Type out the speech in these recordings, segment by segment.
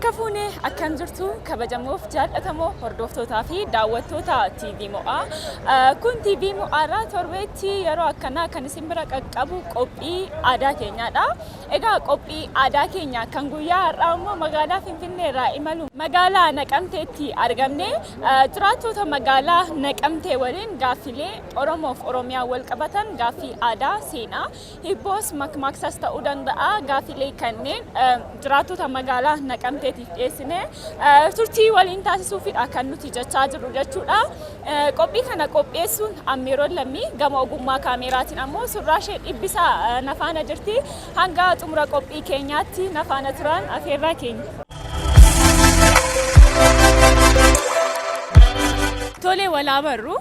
Harka fuunee akkan jirtu kabajamuuf jaallatamoo hordoftootaa fi daawwattoota TV Mo'aa. Kun TV Mo'aarraa torbeetti yeroo akkanaa kan isin bira qaqqabu qophii aadaa keenyaadha. Egaa qophii aadaa keenya kan guyyaa har'aa immoo magaalaa Finfinneerraa imalu magaalaa Naqamteetti argamne jiraattota magaalaa Naqamtee waliin gaaffilee Oromoof Oromiyaa wal qabatan gaaffii aadaa, seenaa, hibboos makmaaksas ta'uu danda'a. Gaaffilee kanneen jiraattota magaalaa Naqamteetiif dhiyeessine turtii waliin taasisuufidha kan nuti jechaa jirru jechuudha. Qophii kana qopheessuun Ammeeroon Lammii gama ogummaa kaameraatiin ammoo Surraashee Dhibbisaa nafaana jirti. Hanga xumura qophii keenyaatti nafaana turan afeerraa keenya. Tole walaa barru.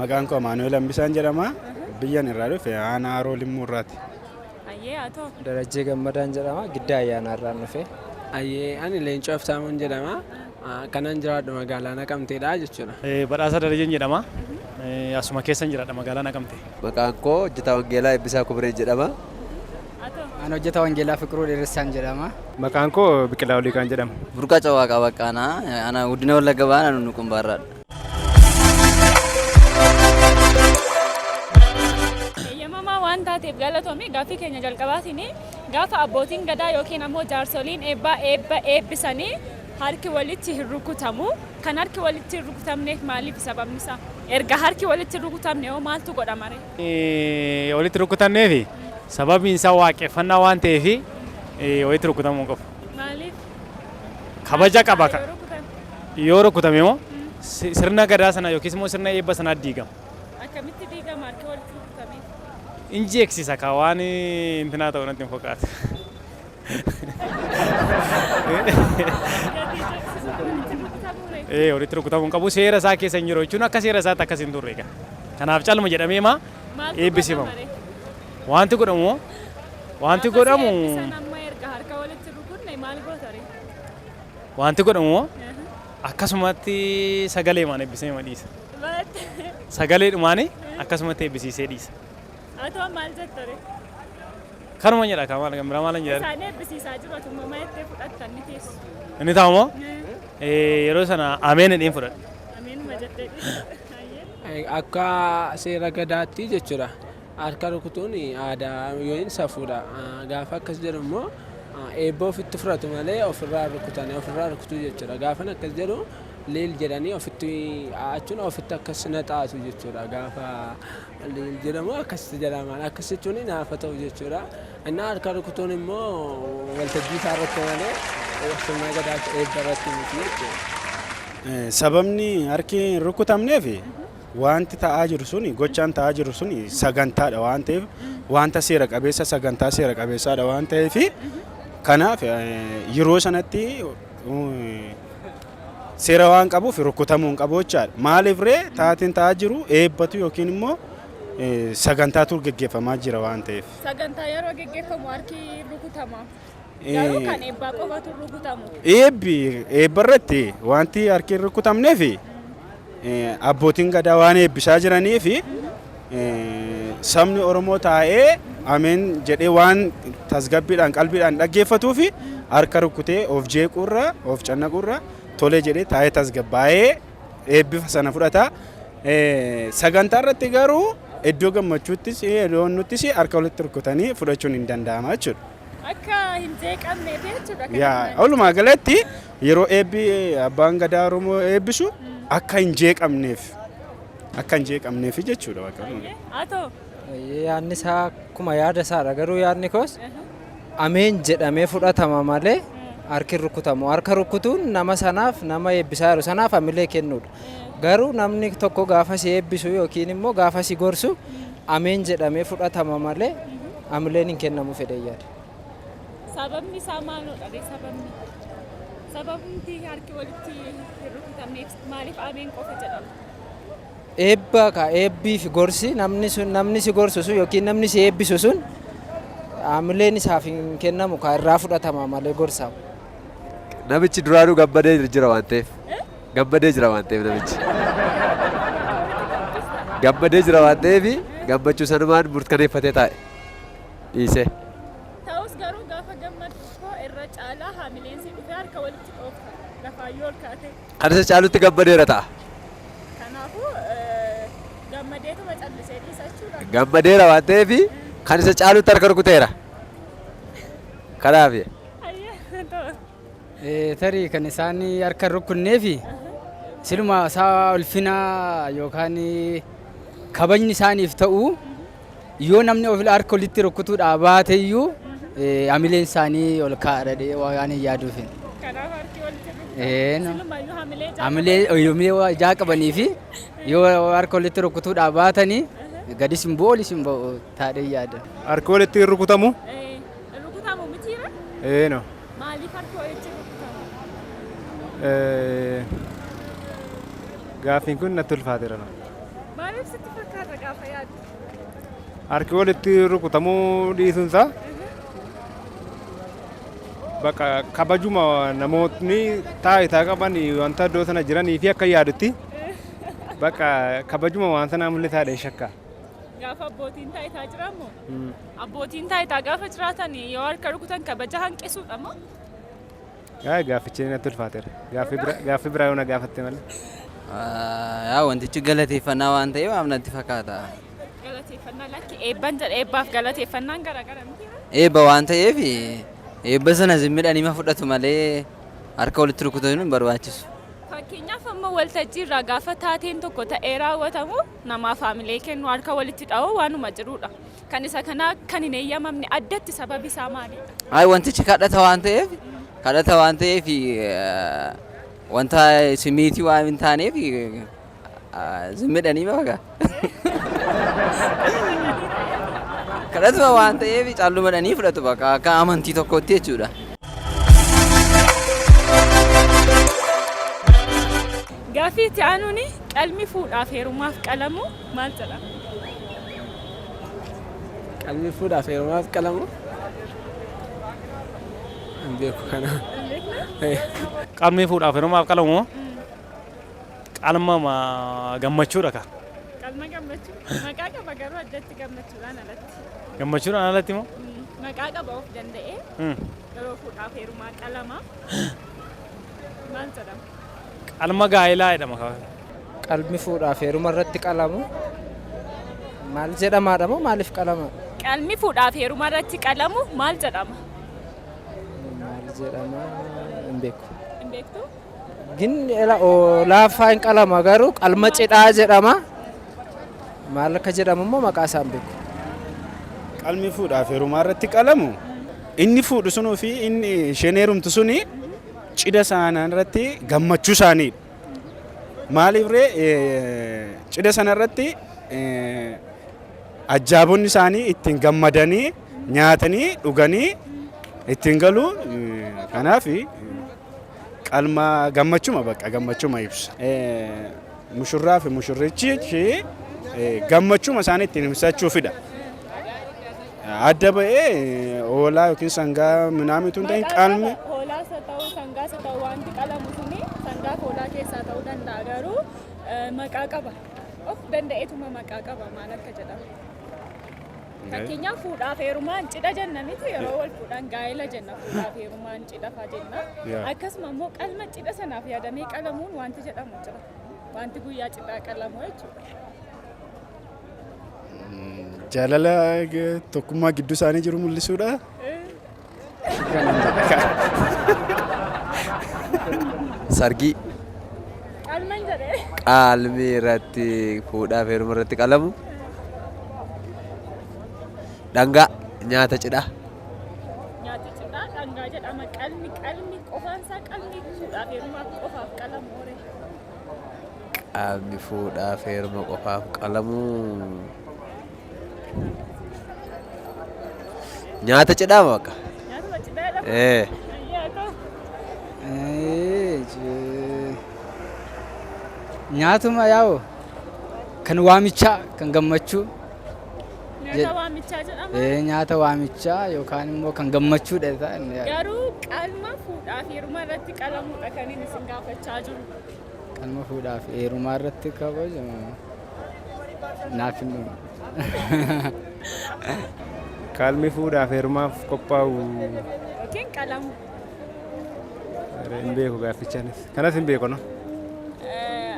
Maqaan koo Maanuweel Hambisaan jedhama. Biyyan irraa dhufe aanaa Haroo Limmuu irraati. Darajjee Gammadaan jedhama. Giddaa ayyaanaarraa dhufe. Ani Leencoo Aftaamuun jedhama. Kanan jiraadhu magaalaa Naqamteedha jechuudha. Badhaasa Darajeen jedhama. Asuma keessan jiraadha magaalaa Naqamtee. Maqaan koo Hojjetaa Wangeelaa Eebbisaa Kubree jedhama. Ani Hojjetaa Wangeelaa Fiqiruu Dheeressaan jedhama. Maqaan koo Biqilaa Oliiqaan jedhama. Burqaa Cawwaaqaa Baqqaanaa. Ana Guddina Wallagga Baanaa Nunuqumbaarraadha. Waan taateef galatoomii gaaffii keenya jalqabaatiin gaafa abbootiin gadaa yookiin ammoo jaarsoliin eebbisanii harki walitti hin rukutamu. Kan harki walitti hin rukutamneef maaliif sababni isaa? Erga harki walitti hin rukutamne hoo maaltu godhama ree? Walitti rukutanneefi sababiin isaa waaqeffannaa waan ta'eef walitti rukutamuu qabu. Maaliif? Kabaja qaba. Yoo rukutame immoo sirna gadaa sana yookiis immoo sirna eebba sanaa diigama. Akkamitti diigama harki walitti rukutamee? Inji eegsisa ka waan intinaa ta'u natti hin fakkaatu. Walitti rukutamuu qabu seera isaa keessa hin jiru jechuun akka seera isaatti akkas hin turre. Kanaaf calma jedhamee maa eebbisifamu. Wanti godhamu wanti godhamu akkasumatti sagalee maan eebbisee ma dhiisa. Sagalee dhumaani akkasumatti eebbisiisee dhiisa. Atoo maal jettore? Kanuma jedha kamaan gambiraa maalan jedha. Isaan eebbisiisaa jiru atuma mayettee fudhattan ni teessu. Inni ta'umoo yeroo sana ameen jedheen fudhadha. Ameenuma jettee Akka seera gadaatti jechuudha. Harka rukutuun aadaa yookiin safuudha. Gaafa akkas jedhu immoo eebba ofitti fudhatu malee ofirraa rukutuu jechuudha. Gaafa akkas jedhu leel jedhanii ofitti achuun ofitti akkas naxaatu jechuudha. Gaafa leel jedhamu akkasitti jedhaman akkas jechuun naafa ta'u jechuudha. Inni harka rukutuun immoo waltajjii isaa irratti malee sirna gadaa eebba irratti miti jechuudha. Sababni harki hin rukutamneef wanti ta'aa jiru suni gochaan ta'aa jiru suni sagantaadha waan ta'eef wanta seera qabeessa sagantaa seera qabeessaadha waan ta'eef kanaaf yeroo sanatti seera waan qabuuf rukutamuu hin qabu jechaadha. Maaliif ree taatiin ta'aa jiru eebbatu yookiin immoo sagantaatu gaggeeffamaa jira waan ta'eef. Sagantaa yeroo gaggeeffamu harki rukutama. Garuu kan eebbaa qofatu rukutamu. Eebba irratti wanti harki hin rukutamneef abbootiin gadaa waan eebbisaa jiraniif sabni Oromoo taa'ee ameen jedhee waan tasgabbiidhaan qalbiidhaan dhaggeeffatuuf harka rukutee of jeequurra of cannaquurra tolee jedhee taa'ee tasgabbaa'ee eebbifa sana fudhata. Sagantaa irratti garuu iddoo gammachuuttis iddoo nuttis harka walitti rukutanii fudhachuun hin danda'ama jechuudha. Akka hin jeeqamneef jechuudha. Walumaa galatti yeroo eebbi abbaan gadaa Oromoo eebbisu akka hin jeeqamneef jechuudha. Atoo yaadni isaa akkuma yaada isaadha. Garuu yaadni koos ameen jedhamee fudhatama malee harki rukutamu. Harka rukutuun nama sanaaf nama eebbisaa jiru sanaaf hamilee kennuudha. Garuu namni tokko gaafa si eebbisu yookiin immoo gaafa si gorsu ameen jedhamee fudhatama malee hamileen hin kennamu fedhee yaada. Sababni isaa maalidha? Sababni harki walitti hin rukutamneef maaliif ameen qofa jedhama? Eebbii fi gorsi namni si gorsu sun yookiin namni si eebbisu sun hamileen isaaf hin kennamu kan irraa fudhatama malee gorsamu. Namichi duraanuu gammadee jira waan ta'eef. Gammadee jira waan ta'eef namichi. Gammadee jira waan ta'eef gammachuu sanumaan murkaneeffatee taa'e. Dhiisee. Ta'us garuu gaafa gammadu irra caalaa haamileen si dhufee harka walitti dhoofta lafaayyoo ol kaate. Kan isa caalutti gammadeera ta'a. Kanaafuu gammadeetuma callisee dhiisa jechuudha. Gammadeera waan ta'eef kan isa caalutti harka rukuteera. Kanaaf tarii kan isaan harka rukunnee fi siluma isaa ulfinaa yookaan kabajni isaaniif ta'u yoo namni ofii harka walitti rukutuudhaa baate iyyuu hamileen isaanii ol kaa'adha waan hin yaaduuf. Kanaaf harki walitti rukutu. Silumayyuu hamilee yoomii ijaa qabanii fi yoo harka walitti rukutuudhaa baatanii gadis hin bu'u olis hin bu'u taadhee yaada. Harka walitti rukutamu? Rukutamu mitiira? No. Maaliif harka walitti rukutamu? Gaaffiin kun natti ulfaateera. Maaliif sitti fakkaata gaafa yaaddu? Harki walitti rukutamuu dhiisuunsaa bakka kabajuma namootni taayitaa qaban wanta iddoo sana jiranii fi akka yaadutti bakka kabajuma waan sanaa mul'isaadha shakka. Gaafa abbootiin taayitaa jiraammoo? Abbootiin taayitaa gaafa jiraatan yoo harka rukutan kabaja hanqisuudha moo? Gaaffichi natti ulfaateera. Gaaffii biraa yoo na gaafatte malee. Yaa wantichi galateeffannaa waan ta'eef natti fakkaata. Galateeffannaa lakki eebban jedha eebbaaf galateeffannaan garaagara miti? Eebba waan ta'eef eebba sana zimmidhanii fudhatu malee harka walitti rukutuun hin barbaachisu. Fakkeenyaaf amma waltajjii irraa gaafa taateen tokko ta'ee raawwatamu namaaf haamilee kennu harka walitti dha'uu waanuma jirudha. Kan isa kanaa kan hin eeyyamamne addatti sababi isaa maalidha? Wantichi kadhata waan ta'eef wanta simiitii waan hin taaneef zimmidhanii baga. Kadhatuma waan ta'eef caallumadhanii fudhatu bakka akka amantii tokkotti jechuudha. Gaaffii itti aanuun qalmi fuudhaaf heerumaaf qalamu maal jedhama? Qalmi fuudhaaf heerumaaf qalamu? Hin beeku kana. Qalmi fuudhaaf heerumaaf qalamu qalma gammachuudha ka. Qalma gammachuu? Maqaa qaba garuu addatti gammachuudhaan alatti. Gammachuudhaan alatti moo? Maqaa qaba of danda'ee yeroo fuudhaaf heerumaa qalama maal jedhama? Qalma gaa'elaa jedhama. Qalmi fuudhaaf heeruma irratti qalamu maal jedhamaadha moo maaliif qalama? Qalmi fuudhaaf heeruma irratti qalamu maal jedhama? Maal jedhama hin beeku. Hin beektu? Gin laaffaa hin qalama garuu qalma cidhaa jedhama. Maal akka jedhamu immoo maqaa isaa hin beeku. Qalmi fuudhaaf heerumaa irratti qalamu inni fuudhu sunuu fi inni isheen heerumtu suni cidha isaanii irratti gammachuu isaaniidha. Maaliif ree cidha sana irratti ajjaabonni isaanii ittiin gammadanii nyaatanii dhuganii ittiin galu. Kanaaf qalma gammachuma bakka gammachuma ibsa. Mushurraa fi mushurrichi gammachuma isaanii ittiin ibsachuufidha. Adda ba'ee hoolaa yookiin sangaa minaamitu hin ta'in qalmi. Hoolaas haa ta'u sangaas haa ta'u wanti qalamu suni sangaaf hoolaa keessaa ta'uu danda'a garuu maqaa qaba. Of danda'eetuma maqaa qaba maal akka jedhamu. Fakkeenyaaf fuudhaaf heerumaan cidha jenna miti yeroo wal fuudhan gaa'ela jenna fuudhaaf heerumaan cidha fa'aa jenna. Akkasuma immoo qalma cidha sanaaf yaadamee qalamuun wanti jedhamu jira. Wanti guyyaa cidhaa qalamu jechuudha. Jaalala tokkummaa gidduu isaanii jiru mul'isuudha. Sargii. Qalman jedhee. Qalmi irratti fuudhaaf heeruma irratti qalamu. Dhangaa nyaata cidhaa. Nyaata cidhaa dhangaa jedhama. Qalmi qofaansaa qalmi fuudhaaf heerumaaf qofaaf qalamu ore. Qalmi fuudhaaf heeruma qofaaf qalamu. Nyaata cidhaa bakka. Nyaata cidhaa Nyaatuma yaa'u kan waamichaa kan gammachuu. Nyaata waamichaa jedhama. Nyaata waamichaa yookaan immoo kan gammachuudha. Garuu qalma fuudhaaf heerumaa irratti qalamuudha kan inni isin gaafachaa jiru. Qalma fuudhaaf heerumaa irratti kabajamu naaf hin dhumu. Qalmi fuudhaaf heerumaaf qophaa'u yookiin qalamu? Hin beeku gaaffichaanis. Kanas hin beeku no.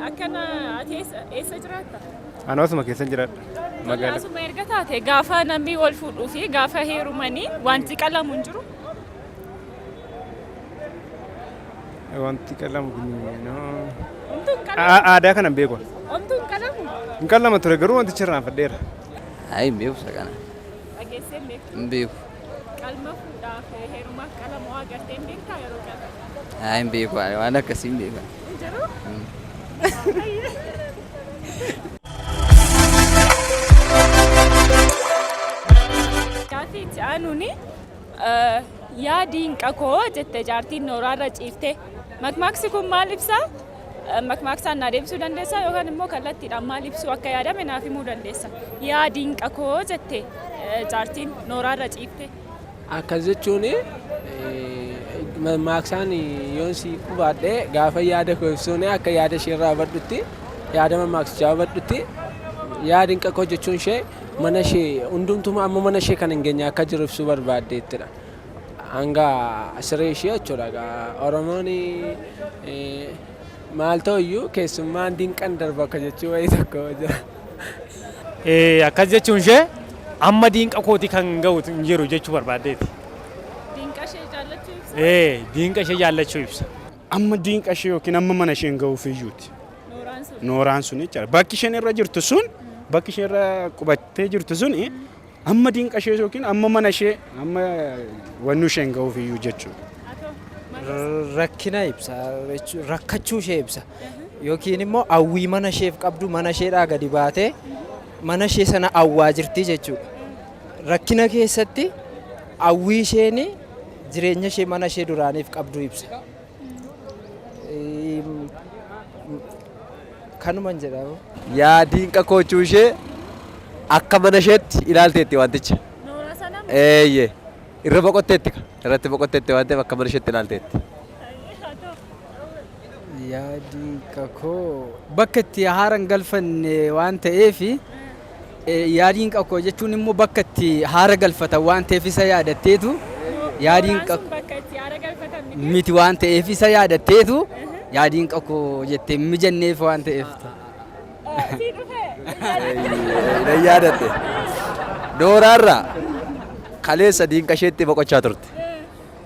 Akkana ati eessa jiraatta? Ana osuma keessan jiraadha. Magaalaa. Asuma erga taate gaafa namni wal fuudhuu fi gaafa heerumanii wanti qalamu hin jiru? Wanti qalamu no. Omtuun qalamu? Aadaa kana hin beeku. Omtuun qalamu? Hin qalama ture garuu wantichi irraan fadheera. Ay hin beeku isa kana. Dhageessee hin beeku? Hin beeku. Qalma fuudhaaf heerumaaf qalamoo agartee hin beektaa yeroo qalamu? Ay hin beeku waan akkasii hin beeku. Hin jiru? Gaaffii itti aanuuni yaa diinqa koo jette jaartiin nooraarra ciifte. Makmaaksi kun maal ibsaa? Makmaaksaan naa deebisuu dandeessaa yookaan immoo kallattiidhaan maal ibsuu akka yaadame naaf himuu dandeessa? Yaa diinqa koo jette jaartiin nooraarra ciifte. Akkas jechuun maksaan yoon si qubaadhee gaafa yaada koo ibsuun akka yaada ishee irraa hubadhutti yaada mammaaksichaa hubadhutti yaa diinqa koo jechuun ishee mana ishee hundumtumaa amma mana ishee kan hin geenye akka jiru ibsuu barbaaddeettidha. Hanga siree ishee jechuudha. Oromoon maal ta'uyyuu keessummaan diinqan darba akka jechuu wayii tokko jira. Akkas jechuun ishee amma diinqa kooti kan ga'u hin jiru jechuu barbaaddeeti. Diinqa ishee jaallachuu ibsa? Diinqa ishee jaallachuu ibsa. Amma diinqa ishee yookiin amma mana isheen ga'uuf iyyuuti. Nooraan sun? Nooraan sun jechaadha. Bakki isheen irra jirtu sun bakki isheen irra qubattee jirtu sun amma diinqa ishee yookiin amma mana ishee amma wannu isheen ga'uuf iyyuu jechuudha. Rakkina ibsa rakkachuu ishee ibsa yookiin immoo hawwii mana isheef qabdu mana isheedhaa gadi baatee mana ishee sana hawwaa jirti jechuudha. Rakkina keessatti hawwii isheen jireenya ishee mana ishee duraaniif qabdu ibsa. Kanuman jedhamu. Yaa diinqa koochuu ishee akka mana isheetti ilaalteetti wanticha. Nooraa sana? Eeyyee. Irra boqotteetti irratti boqotteetti waan ta'eef akka mana isheetti ilaalteetti. Yaa diinqa koo bakka itti haaran galfanne waan ta'eef yaa diinqa koo jechuun immoo bakka itti haara galfatan waan ta'eef isa yaadatteetu yaa diinqa bakka itti haara galfatan miti waan ta'eef isa yaadatteetu yaa diinqa koo jettee mijanneef waan ta'eef. Sii dhufee? Nan yaadatte. Nooraarraa kaleessa diinqa isheetti boqochaa turte.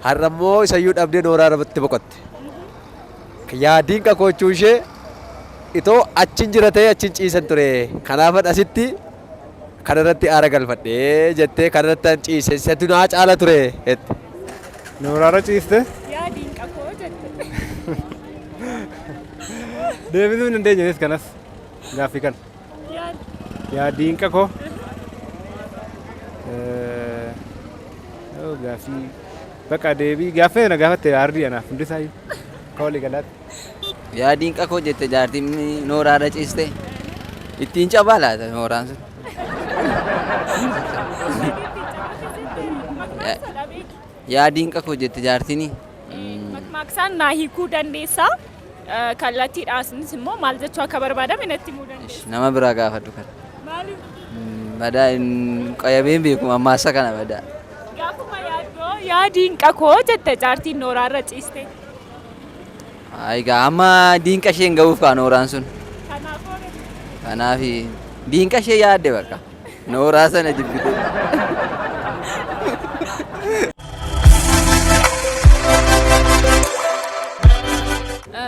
Har'a immoo isayyuu dhabdee nooraarratti boqotte. Yaa diinqa koochuu ishee itoo achin jira ta'ee achin ciisan ture. Kanaafan asitti kanarratti aara galfadhee jettee kanarratti an ciise isatti naa caala ture. Nooraarra ciiste? Yaa diinqa koo jette. Deebisuu hin dandeenyees kanas gaaffii kana. Yaa diinqa koo. Gaaffii bakka deebii gaaffee na gaafatte aardii anaaf hundisaayyuu kawali galaatti. Yaa diinqa koo jette jaartiin nooraarra ciiste. Ittiin cabaa laata nooraan sun? Yaa diinqa koo jette jaartiin. Makmaaksaan naa hiikuu dandeessaa? Kallattiidhaanis immoo maal jechuu akka barbaadame natti himuu dandeessa? Nama biraa gaafadhu kana. Maaliif? Badaa qoyameen beeku ammaasa kana badaa. Gaafuma yaaddoo yaa diinqa koo jette jaartiin nooraarra ciiste. Egaa amma diinqa isheen ga'uuf kaa nooraan sun. Kanaaf diinqa ishee yaadde bakka nooraa sana jibbite.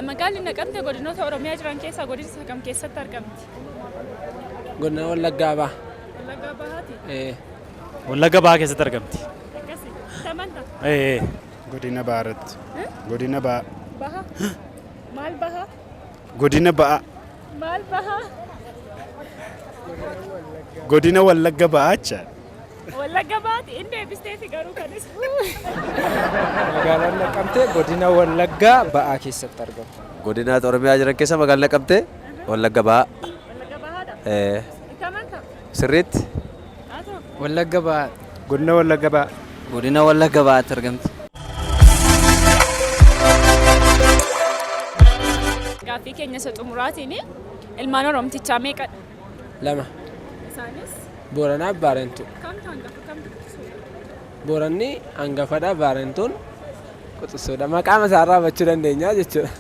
Magaalli Naqamtee godinoota Oromiyaa jiran keessaa godina kam keessatti argamti? Godina Wallaggaa Bahaa. Wallaggaa Bahaati? Wallagga Bahaa keessatti argamti. Akkasii? Tamanta? Godina Bahaarratti. Godina Bahaa. Bahaa? Maal bahaa? Godina Bahaa. Maal bahaa? Godina Wallagga Bahaa jecha. Wallagga Bahaati inni deebistee fi garuu kanis. Magaalaan Naqamtee godina Wallaggaa Ba'aa keessatti argamu. Godina Oromiyaa jiran keessa magaalaa Naqamtee Wallagga Bahaa. Wallagga Bahaadha? Itti amantaa? Sirriitti. Haa ta'u. Wallagga Bahaa. Godina Wallagga Bahaa. Godina Wallagga Bahaatti argamti. Gaaffii keenya isa xumuraatiin ilmaan Oromtichaa meeqadha? Lama. Isaanis? Booranaa fi Baarentuu. Kamtu hangafa kamtu guddisuudha? Booranni hangafadha, Baarentuun quxisuudha. Maqaa isaarraa hubachuu dandeenya jechuudha.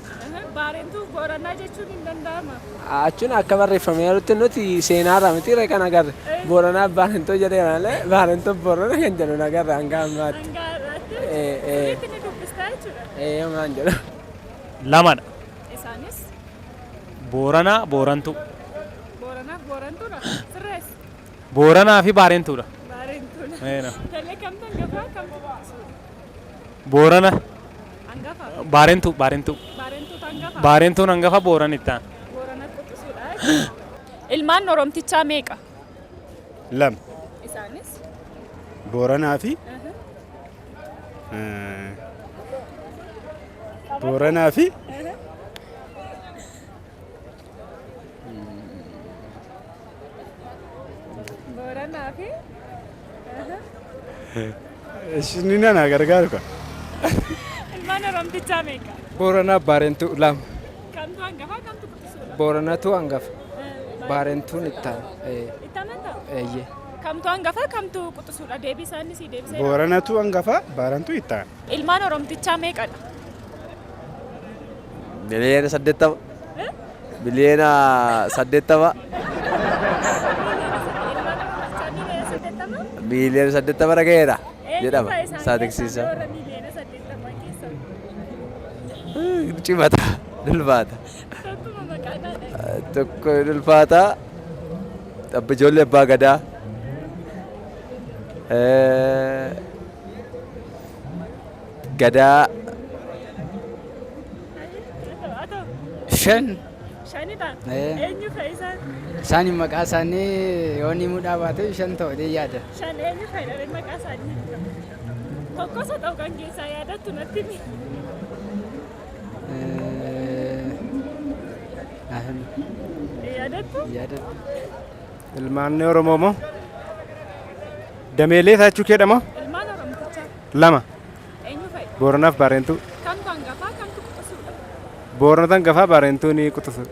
Baarentuu Booranaa jechuun hin danda'ama. Achuun akka barreeffamee jirutti nuti seenaarraa miti kan agarre Booranaa Baarentuu jedhee malee Baarentuu Boorana kan jedhu agarre hanga ammaatti. Hanga har'aatti itti ni dubbistaa jechuudha. Maan jedhu. Lamadha. Isaanis Booranaa Boorantuu. Booranaaf Boorantuudha. Sirrees. Booranaa fi Baarentuudha. Baarentuudha. Tole kamtu hangafaa kamtu quxisuudha. Boorana. Hangafa. Baarentuu. Baarentuutu hangafa. Baarentuun hangafa Booran ittaan. Boorana quxisuudha. Ilmaan Oromtichaa meeqa? Lama. Isaanis Booranaa fi Booranaa fi Booranaa fi Ishini nana gargaaru ka. ilmaan Oromtichaa meeqa? Booranaa Baarentuu lama. Kamtu hangafa kamtu quxisuudha? Booranatu hangafa. Baarentuun ittaan. Itti amantaa? Eeyyee. Kamtu hangafa kamtu quxisuudha? Deebii isaanii si deebisee. Booranatu hangafa Baarentuu ittaan. Ilmaan Oromtichaa meeqadha? Miliyoona 80. Miliyoona 80. Miliyoona 80 dhagayeera jedhama saatiksiisa. Cimata dulfaata. Tokko dulfaata. Abba ijoollee abbaa gadaa. Gadaa. Shan. Shanidha. Eenyu fayyisaan? Isaan maqaa isaanii yoo ni mudhaa baate shan ta'uu yaada. Shan eenyu fayyadamee maqaa isaanii? Tokkosa ta'u kan keessaa yaadattu natti himi. Yaadattu? Yaadattu. Ilmaan Oromoo moo? Dameelee taachuu keedhama? Ilmaan Oromtichaa Lama. eenyu fayyada? Booranaaf Baarentuu. Kamtu hangafaa kamtu quxisuudha? Booranatu hangafaa Baarentuu ni quxisu.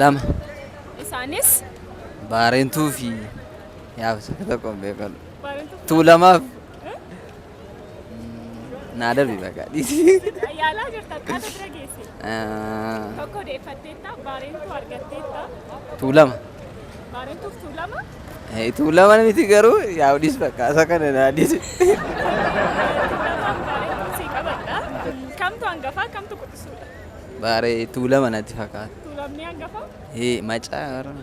Lama. Isaanis Baarentuu fi yaabsa tokko beekamu. Baarentuu Tuulamaaf naa darbi bakka dhiisi. yaalaa jirta qaata bira geesse. Tokko deeffatteetta Baarentuu argatteetta. Tuulama. Baarentuuf Tuulama? Tuulama miti garuu yaa dhiis bakka isa kana naa dhiisi. Tuulamaan Baarentuu sii qabadha. Kamtu hangafaa kamtu quxisuudha? Tuulama natti fakkaata. Tuulamni hangafaa? Macaa warra.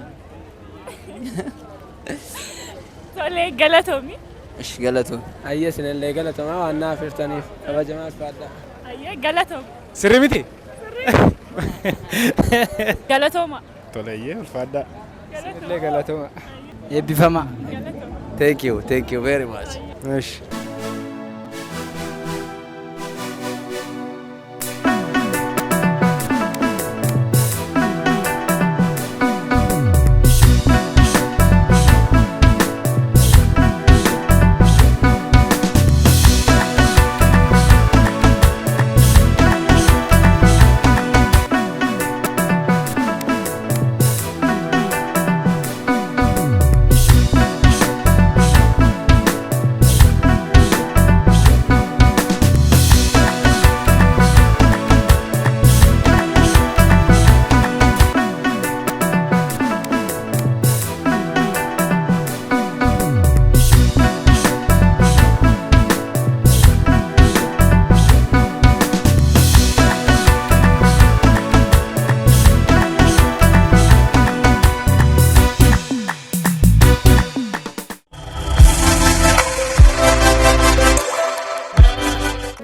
Tolee galatoomi. Ish galatoon. Ayyee sinillee galatamaa waan naaf hirtaniif kabajamaa ulfaadhaa. Ayyee galatoomi. Sirrii miti? Galatooma. Toleeyyee ulfaadhaa. Illee galatooma. Eebbifama. Thank you very much. Ish.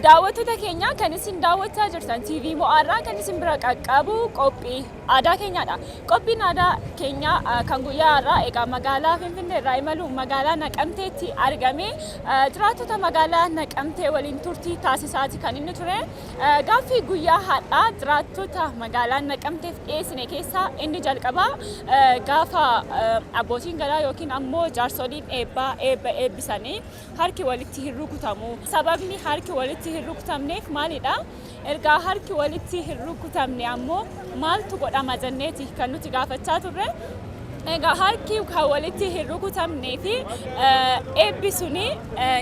Daawwattoota keenya kan isin daawwachaa jirtan TV Mo'aarraa kan isin bira qaqqabu qophii aadaa keenyaadha. Qophiin aadaa keenya kan guyyaa har'aa egaa magaalaa Finfinnee irraa imaluun magaalaa Naqamteetti argame jiraattota magaalaa Naqamtee waliin turtii taasisaati kan inni ture. Gaaffii guyyaa har'aa jiraattota magaalaa Naqamteef dhiyeessine keessaa inni jalqabaa gaafa abbootiin gadaa yookiin ammoo jaarsoliin eebba eebbisanii harki walitti hin rukutamu. Sababni harki walitti hin rukutamneef maalidha? Ergaa harki walitti hin rukutamne ammoo maaltu godhama jenneeti kan nuti gaafachaa turre. Egaa harki kan walitti hin rukutamnee fi eebbi suni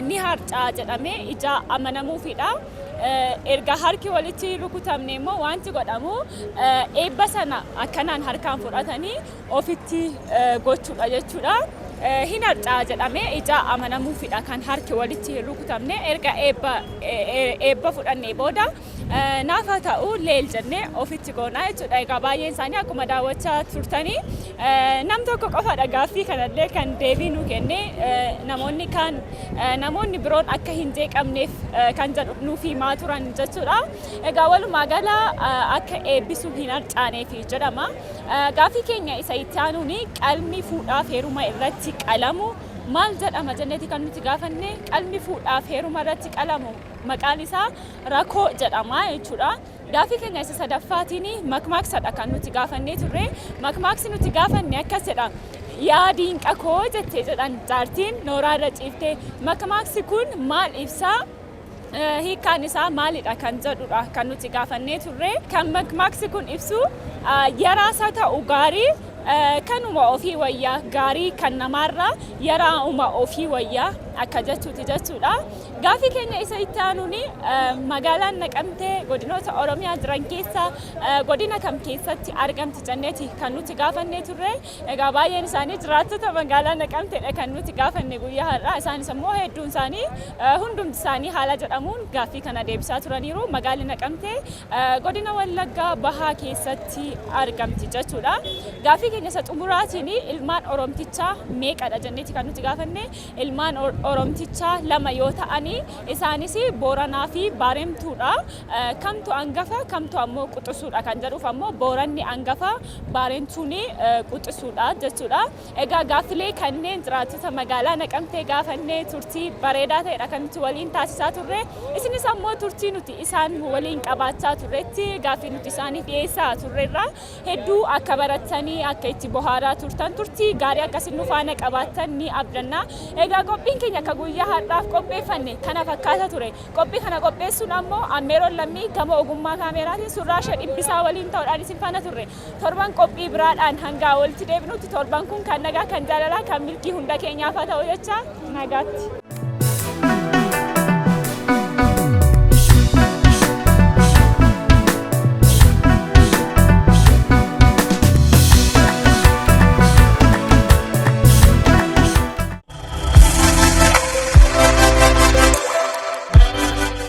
ni harcaa jedhamee ija amanamuufidha. Erga harki walitti rukutamne immoo wanti godhamu eebba sana akkanaan harkaan fudhatanii ofitti gochuudha jechuudha. Hin harcaa jedhamee ija amanamuufidha kan harki walitti hin rukutamne. Erga eebba fudhannee booda naaf haa ta'u leel jennee ofitti goonaa jechuudha. Egaa baay'een isaanii akkuma daawwachaa turtanii nam tokko qofadha gaaffii kanallee kan deebii nu kenne namoonni biroon akka hin jeeqamneef kan jedhu nuuf himaa turan jechuudha. Egaa walumaa gala akka eebbisu hin harcaaneef jedhama. Gaaffii keenya isa itti aanuun qalmi fuudhaaf heeruma irratti qalamu maal jedhama jenneeti kan nuti gaafanne. Qalmi fuudhaaf heeruma irratti qalamu maqaan isaa rakoo jedhama jechuudha. Gaaffii keenya isa sadaffaatiin makmaaksadha kan nuti gaafannee turre. Makmaaksi nuti gaafanne akkasidha. Yaa diinqa koo jettee jedhan jaartiin nooraarra ciiftee. Makmaaksi kun maal ibsaa? Hiikkaan isaa maalidha kan jedhudha kan nuti gaafannee turre. Kan makmaaksi kun ibsu yaraasaa ta'u gaarii kanuma ofii wayyaa gaarii kan namaarra yaraa'uma ofii wayyaa akka jechuuti jechuudha. Gaaffii keenya isa itti aanuun magaalaan Naqamtee godinoota Oromiyaa jiran keessa godina kam keessatti argamti jenneeti kan nuti gaafannee turre. Egaa baay'een isaanii jiraattota magaalaa Naqamteedha kan nuti gaafanne guyyaa har'aa. Isaanis immoo hedduun isaanii hundumti isaanii haala jedhamuun gaaffii kana deebisaa turaniiru. Magaalli Naqamtee godina Wallaggaa Bahaa keessatti argamti jechuudha. Gaaffii keenya isa xumuraatiin ilmaan Oromtichaa meeqadha jenneeti kan nuti gaafanne. Ilmaan Oromtichaa lama yoo ta'anii isaanis Booranaa fi Baarentuudha. Kamtu hangafa kamtu ammoo quxisuudha kan jedhuuf ammoo Booranni hangafa Baarentuun quxisuudha jechuudha. Egaa gaaffilee kanneen jiraattota magaalaa Naqamtee gaafannee turtii bareedaa ta'edha kan nuti waliin taasisaa turre. Isinis ammoo turtii nuti isaan waliin qabaachaa turretti gaaffii nuti isaaniif dhiyeessaa turreerra hedduu akka baratanii akka itti bohaaraa turtan turtii gaarii akkasiin nu faana qabaattan ni abdanna. Egaa qophiin keenya akka guyyaa har'aaf qopheeffanne kana fakkaata ture. Qophii kana qopheessuun ammoo Ammeeroon Lammii gama ogummaa kaameraatiin Surraasha Dhibbisaa waliin ta'uudhaan isin faana turre. Torban qophii biraadhaan hanga walitti deebinutti torban kun kan nagaa kan jaalalaa kan milkii hunda keenyaaf haa ta'u jecha nagaatti.